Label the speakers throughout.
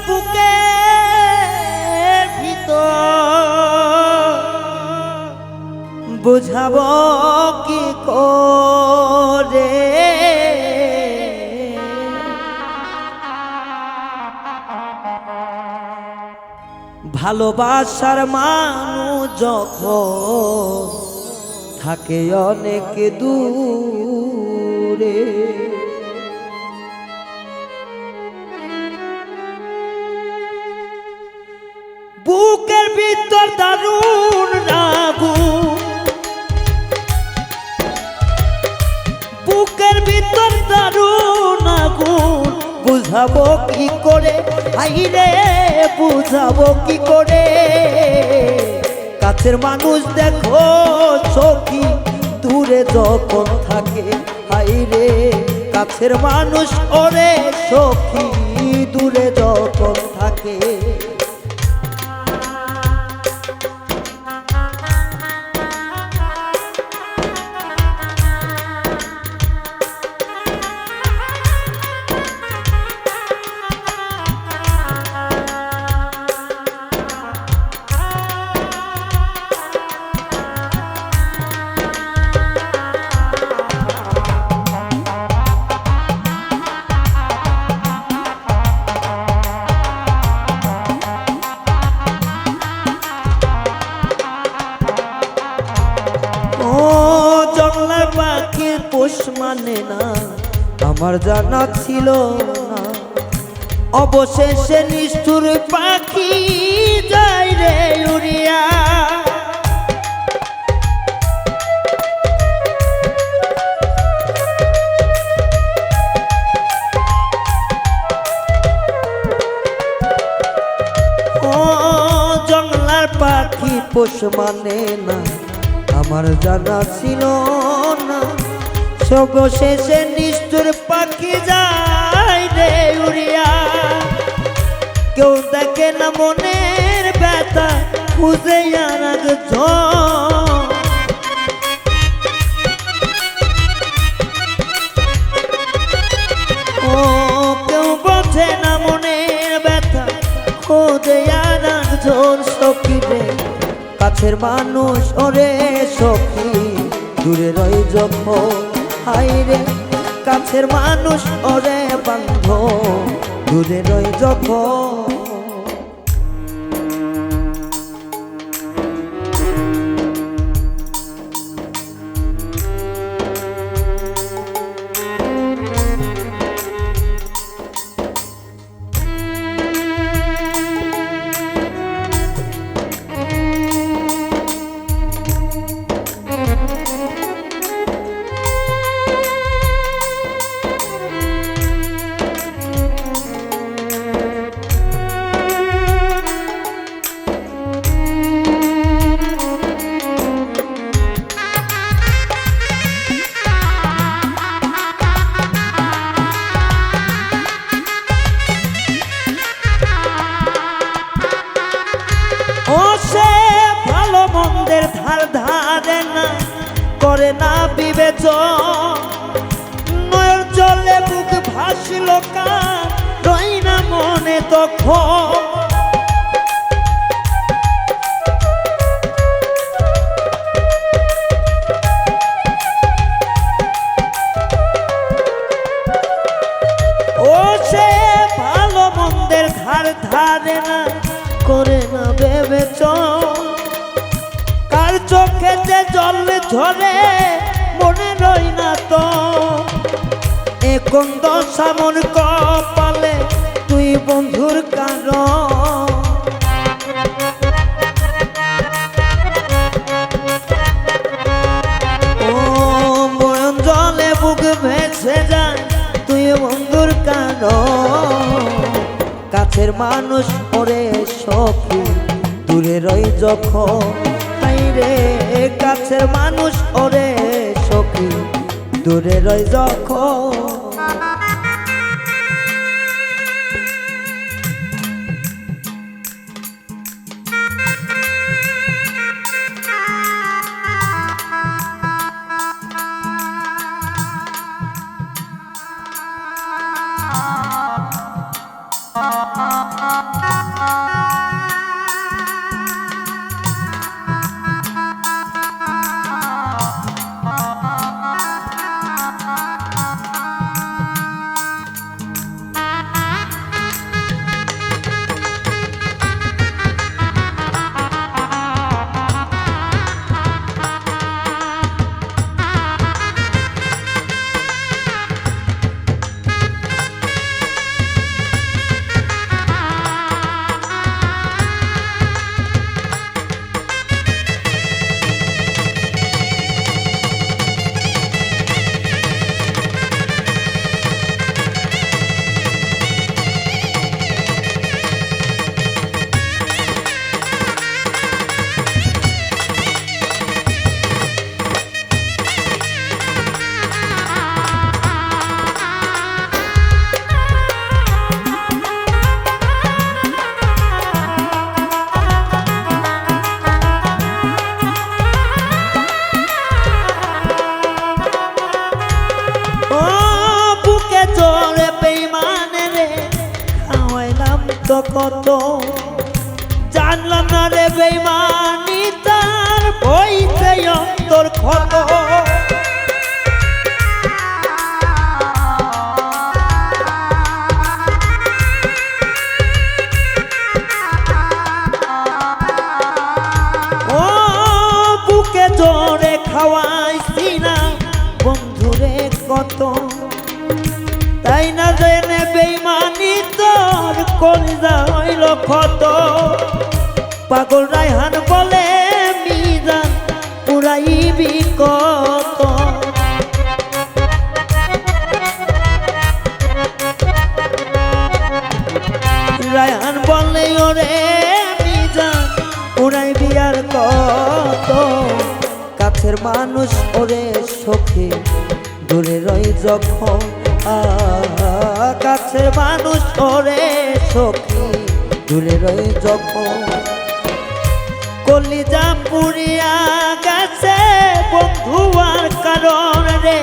Speaker 1: বুকের ভিতর বুঝাবো কি করে ভালোবাসার মানুষ যখন থাকে অনেক দূরে বুকের ভিতর দারুণ আগুন বুকের ভিতর দারুণ আগুন বুঝাবো কি করে আইরে বুঝাবো কি করে কাছের মানুষ দেখো সখী দূরে যখন থাকে আইরে কাছের মানুষ ওরে সখী দূরে যখন থাকে পোষ মানে না আমার জানা ছিল না অবশেষে নিষ্ঠুর পাখি যায় রে উড়িয়া ও জংলার পাখি পোষ মানে না আমার জানা ছিল না সবশেষে নিষ্ঠুর পাখি যায় রে উড়িয়া কেউ দেখে না মনের ব্যথা খুঁজে আর ও কেউ বোঝে না মনের ব্যথা খুঁজে আর একজন সখী রে কাছের মানুষ ওরে সখী দূরে রই যখন হাইরে কাছের মানুষ ওরে বান্ধব দূরে রই যখন ধার ধারে না করে না বিবেচন নয়ন জলে বুক ভাসিল কার রই না মনে তখন ও সে ভালো মন্দের ধার ধারে না করে না বিবেচন কার চোখে যে জল ঝরে মনে রই না তো এখন দশা মন কপালে তুই বন্ধুর কারণ ও মন জলে বুক ভেসে যায় তুই বন্ধুর কারণ কাছের মানুষ ওরে সখী দূরে রই যখন রে কাছের মানুষ ওরে সখী দূরে রই যখন কত কত জানলাম না রে বেইমানি তার বইতে অন্তর ক্ষত ও বুকে জোরে খাওয়াইছি না বন্ধুরে কত তাই না জেনে বেইমানি তোর কলিজা হইল ক্ষত পাগল রায়হান বলে মিজান পুরাইবি কত রায়হান বলে ওরে মিজান পুরাইবি আর কত কাছের মানুষ ওরে সখী দূরে রই যখন কাছের মানুষ ওরে সখী দূরে রই যখন কলিজা পুরিয়া গেছে বন্ধু আর কারণ রে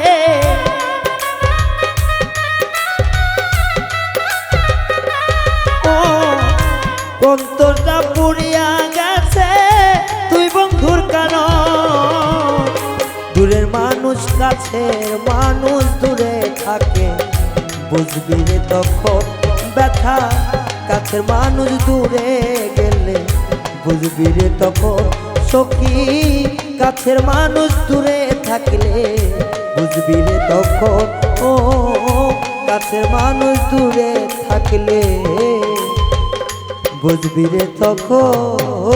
Speaker 1: ও অন্তরটা পুরিয়া গেছে তুই বন্ধুর কারণ দূরের মানুষ কাছের মানুষ দূরে থাকে বুঝবি রে তখন ব্যথা কাছের মানুষ দূরে গেলে বুঝবি রে তখন সখী কাছের মানুষ দূরে থাকলে বুঝবি রে তখন ও কাছের মানুষ দূরে থাকলে বুঝবি রে তখন